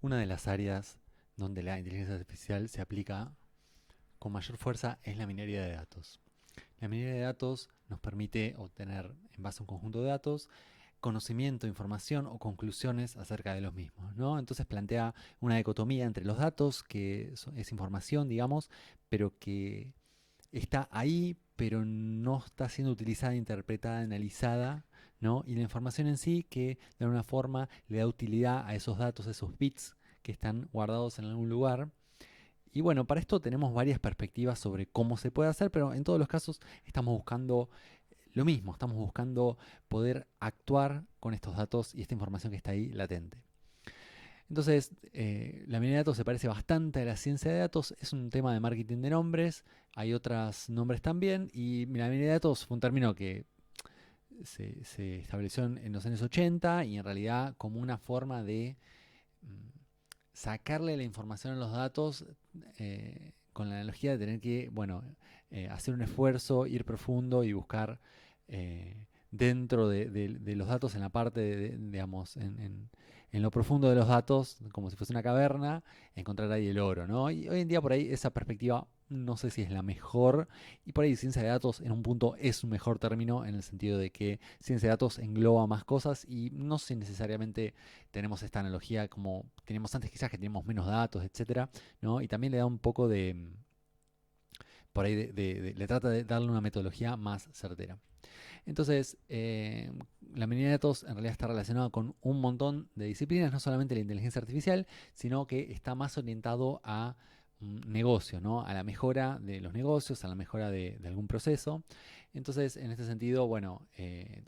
Una de las áreas donde la inteligencia artificial se aplica con mayor fuerza es la minería de datos. La minería de datos nos permite obtener, en base a un conjunto de datos, conocimiento, información o conclusiones acerca de los mismos, ¿no? Entonces plantea una dicotomía entre los datos, que es información, digamos, pero que está ahí, pero no está siendo utilizada, interpretada, analizada, ¿no? Y la información en sí, que de alguna forma le da utilidad a esos datos, esos bits que están guardados en algún lugar. Y bueno, para esto tenemos varias perspectivas sobre cómo se puede hacer, pero en todos los casos estamos buscando lo mismo, estamos buscando poder actuar con estos datos y esta información que está ahí latente. Entonces, la minería de datos se parece bastante a la ciencia de datos, es un tema de marketing de nombres, hay otros nombres también, y la minería de datos fue un término que se estableció en los años 80 y en realidad como una forma de mm, sacarle la información a los datos con la analogía de tener que, bueno, hacer un esfuerzo, ir profundo y buscar dentro de los datos, en la parte, digamos, en lo profundo de los datos, como si fuese una caverna, encontrar ahí el oro, ¿no? Y hoy en día por ahí esa perspectiva no sé si es la mejor, y por ahí ciencia de datos en un punto es un mejor término en el sentido de que ciencia de datos engloba más cosas y no sé necesariamente tenemos esta analogía como teníamos antes, quizás que teníamos menos datos, etcétera, ¿no? Y también le da un poco de, por ahí, le trata de darle una metodología más certera. Entonces, la minería de datos en realidad está relacionada con un montón de disciplinas, no solamente la inteligencia artificial, sino que está más orientado a un negocio, ¿no? A la mejora de los negocios, a la mejora de algún proceso. Entonces, en este sentido, bueno,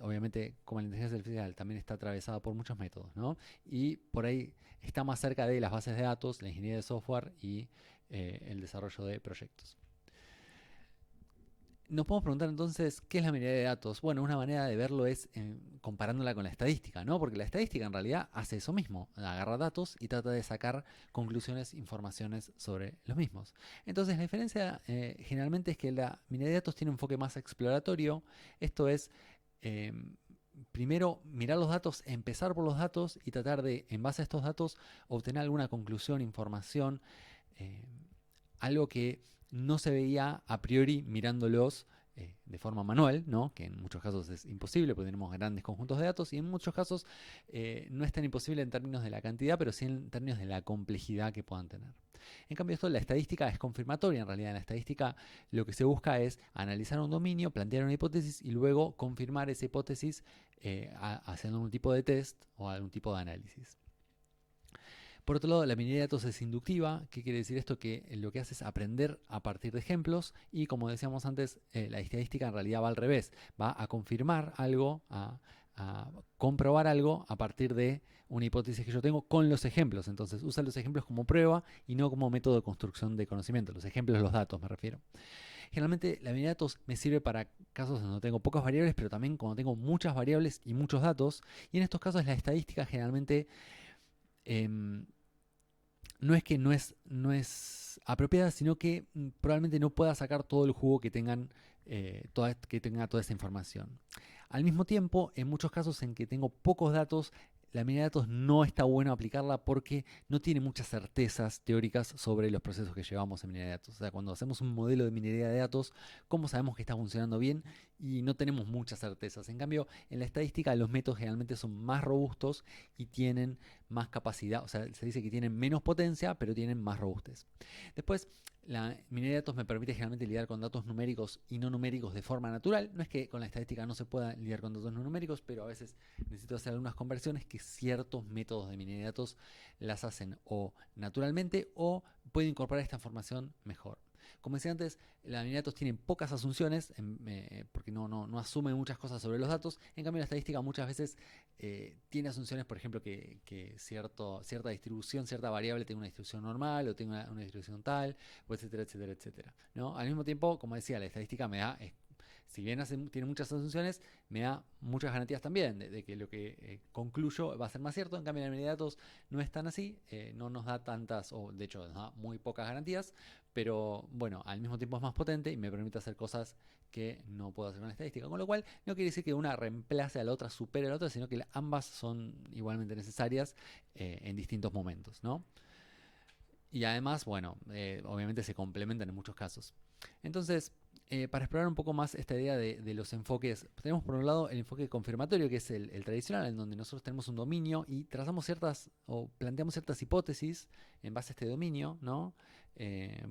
obviamente como la inteligencia artificial también está atravesada por muchos métodos, ¿no? Y por ahí está más cerca de las bases de datos, la ingeniería de software y el desarrollo de proyectos. Nos podemos preguntar entonces, ¿qué es la minería de datos? Bueno, una manera de verlo es comparándola con la estadística, ¿no? Porque la estadística en realidad hace eso mismo, agarra datos y trata de sacar conclusiones, informaciones sobre los mismos. Entonces, la diferencia generalmente es que la minería de datos tiene un enfoque más exploratorio, esto es, eh, primero mirar los datos, empezar por los datos y tratar de, en base a estos datos, obtener alguna conclusión, información, eh, algo que no se veía a priori mirándolos de forma manual, ¿no? Que en muchos casos es imposible porque tenemos grandes conjuntos de datos y en muchos casos no es tan imposible en términos de la cantidad, pero sí en términos de la complejidad que puedan tener. En cambio, esto la estadística es confirmatoria. En realidad, en la estadística lo que se busca es analizar un dominio, plantear una hipótesis y luego confirmar esa hipótesis haciendo un tipo de test o algún tipo de análisis. Por otro lado, la minería de datos es inductiva. ¿Qué quiere decir esto? Que lo que hace es aprender a partir de ejemplos y como decíamos antes, la estadística en realidad va al revés. Va a confirmar algo, a comprobar algo a partir de una hipótesis que yo tengo con los ejemplos. Entonces usa los ejemplos como prueba y no como método de construcción de conocimiento. Los ejemplos, los datos me refiero. Generalmente la minería de datos me sirve para casos donde tengo pocas variables, pero también cuando tengo muchas variables y muchos datos. Y en estos casos la estadística generalmente em, no es que no es apropiada, sino que probablemente no pueda sacar todo el jugo que que tenga toda esa información. Al mismo tiempo, en muchos casos en que tengo pocos datos, la minería de datos no está bueno aplicarla porque no tiene muchas certezas teóricas sobre los procesos que llevamos en minería de datos. O sea, cuando hacemos un modelo de minería de datos, ¿cómo sabemos que está funcionando bien? Y no tenemos muchas certezas. En cambio, en la estadística los métodos generalmente son más robustos y tienen más capacidad, o sea, se dice que tienen menos potencia, pero tienen más robustez. Después, la minería de datos me permite generalmente lidiar con datos numéricos y no numéricos de forma natural. No es que con la estadística no se pueda lidiar con datos no numéricos, pero a veces necesito hacer algunas conversiones que ciertos métodos de minería de datos las hacen o naturalmente o pueden incorporar esta información mejor. Como decía antes, la minería de datos tiene pocas asunciones porque no asume muchas cosas sobre los datos. En cambio, la estadística muchas veces tiene asunciones, por ejemplo, que cierta distribución, cierta variable tiene una distribución normal o tiene distribución tal, o etcétera, etcétera, etcétera, ¿no? Al mismo tiempo, como decía, la estadística me da si bien tiene muchas asunciones, me da muchas garantías también de que lo que concluyo va a ser más cierto. En cambio, la minería de datos no es tan así, no nos da tantas, o de hecho nos da muy pocas garantías, pero bueno, al mismo tiempo es más potente y me permite hacer cosas que no puedo hacer con estadística. Con lo cual, no quiere decir que una reemplace a la otra, supere a la otra, sino que ambas son igualmente necesarias en distintos momentos, ¿no? Y además, bueno, obviamente se complementan en muchos casos. Entonces, para explorar un poco más esta idea de los enfoques, tenemos por un lado el enfoque confirmatorio, que es el tradicional, en donde nosotros tenemos un dominio y trazamos ciertas o planteamos ciertas hipótesis en base a este dominio, ¿no?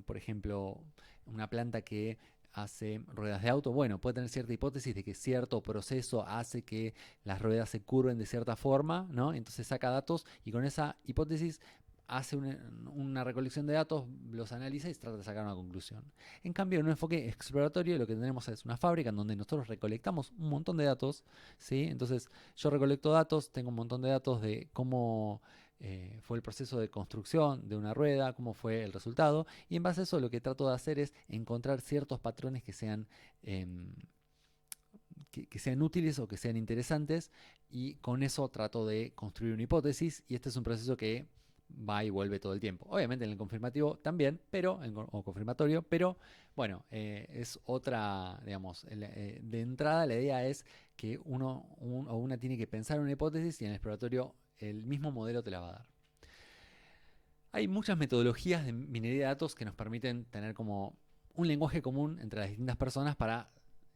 Por ejemplo, una planta que hace ruedas de auto, bueno, puede tener cierta hipótesis de que cierto proceso hace que las ruedas se curven de cierta forma, ¿no? Entonces saca datos y con esa hipótesis hace una recolección de datos, los analiza y trata de sacar una conclusión. En cambio, en un enfoque exploratorio, lo que tenemos es una fábrica en donde nosotros recolectamos un montón de datos, ¿sí? Entonces, yo recolecto datos, tengo un montón de datos de cómo fue el proceso de construcción de una rueda, cómo fue el resultado, y en base a eso lo que trato de hacer es encontrar ciertos patrones que sean... que sean útiles o que sean interesantes, y con eso trato de construir una hipótesis, y este es un proceso que va y vuelve todo el tiempo. Obviamente en el confirmativo también, pero o confirmatorio, pero bueno, es otra, digamos, de entrada la idea es que uno o una tiene que pensar una hipótesis y en el exploratorio el mismo modelo te la va a dar. Hay muchas metodologías de minería de datos que nos permiten tener como un lenguaje común entre las distintas personas para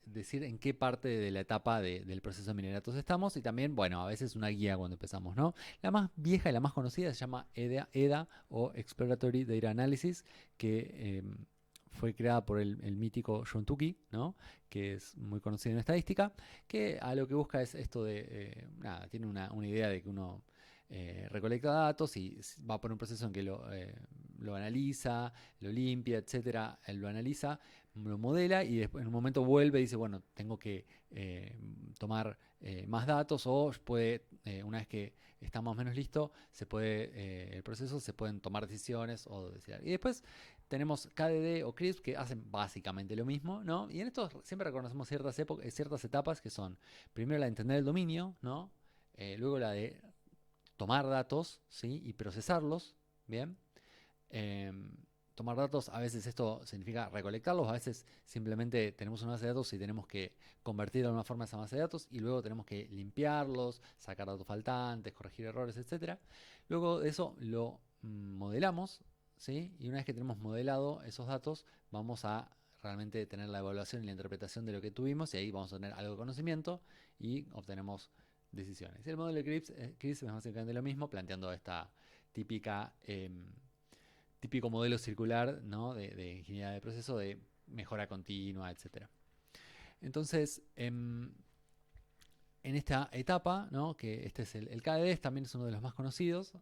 decir en qué parte de la etapa del proceso de minería de datos estamos, y también, bueno, a veces una guía cuando empezamos, ¿no? La más vieja y la más conocida se llama EDA o Exploratory Data Analysis, que fue creada por el mítico John Tukey, ¿no? Que es muy conocido en estadística, que a lo que busca es esto de, nada, tiene una idea de que uno recolecta datos y va por un proceso en que lo analiza, lo limpia, etcétera, él lo analiza, lo modela y después en un momento vuelve y dice, bueno, tengo que tomar más datos, o puede, una vez que está más o menos listo, se puede, el proceso, se pueden tomar decisiones o decir algo. Y después tenemos KDD o CRISP que hacen básicamente lo mismo, ¿no? Y en esto siempre reconocemos ciertas etapas que son, primero la de entender el dominio, ¿no? Luego la de tomar datos, ¿sí? Y procesarlos, ¿bien? Eh, Tomar datos, a veces esto significa recolectarlos, a veces simplemente tenemos una base de datos y tenemos que convertir de alguna forma esa base de datos, y luego tenemos que limpiarlos, sacar datos faltantes, corregir errores, etc. Luego de eso lo modelamos, ¿sí? Y una vez que tenemos modelado esos datos, vamos a realmente tener la evaluación y la interpretación de lo que tuvimos, y ahí vamos a tener algo de conocimiento y obtenemos decisiones. Y el modelo de CRISP es básicamente lo mismo, planteando esta típico modelo circular, ¿no? de ingeniería de proceso, de mejora continua, etc. Entonces, en esta etapa, ¿no? Que este es el KDD, también es uno de los más conocidos.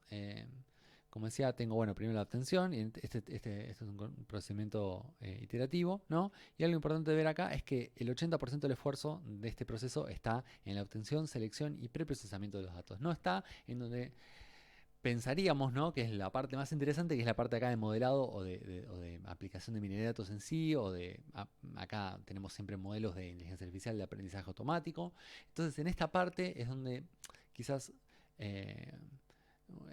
Como decía, tengo, bueno, primero la obtención, y este es un procedimiento iterativo, ¿no? Y algo importante de ver acá es que el 80% del esfuerzo de este proceso está en la obtención, selección y preprocesamiento de los datos. No está en donde pensaríamos, ¿no? Que es la parte más interesante, que es la parte acá de modelado o de aplicación de minería de datos en sí, acá tenemos siempre modelos de inteligencia artificial de aprendizaje automático. Entonces, en esta parte es donde quizás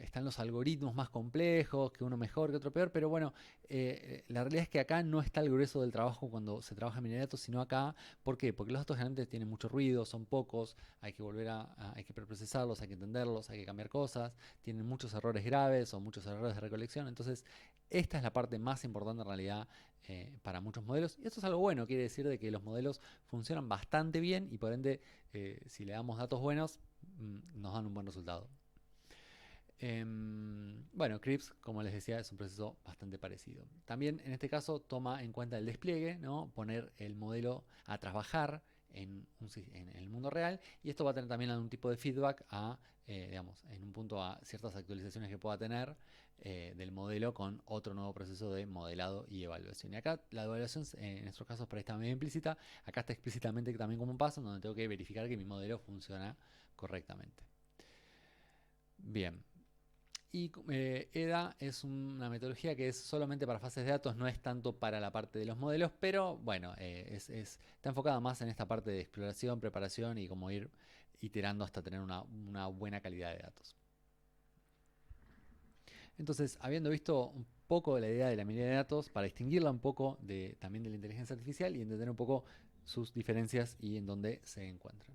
están los algoritmos más complejos, que uno mejor, que otro peor, pero bueno, la realidad es que acá no está el grueso del trabajo cuando se trabaja en minería de datos, sino acá, ¿por qué? Porque los datos generalmente tienen mucho ruido, son pocos, hay que hay que preprocesarlos, hay que entenderlos, hay que cambiar cosas, tienen muchos errores graves o muchos errores de recolección. Entonces, esta es la parte más importante en realidad para muchos modelos, y esto es algo bueno, quiere decir de que los modelos funcionan bastante bien, y por ende, si le damos datos buenos, nos dan un buen resultado. Bueno, CRISP, como les decía, es un proceso bastante parecido. También en este caso toma en cuenta el despliegue, ¿no? Poner el modelo a trabajar en el mundo real, y esto va a tener también algún tipo de feedback digamos, en un punto a ciertas actualizaciones que pueda tener del modelo con otro nuevo proceso de modelado y evaluación. Y acá la evaluación, en estos casos, por ahí está medio implícita. Acá está explícitamente también como un paso donde tengo que verificar que mi modelo funciona correctamente. Bien. Y EDA es una metodología que es solamente para fases de datos, no es tanto para la parte de los modelos, pero bueno, está enfocada más en esta parte de exploración, preparación y como ir iterando hasta tener una buena calidad de datos. Entonces, habiendo visto un poco la idea de la minería de datos, para distinguirla un poco también de la inteligencia artificial y entender un poco sus diferencias y en dónde se encuentran.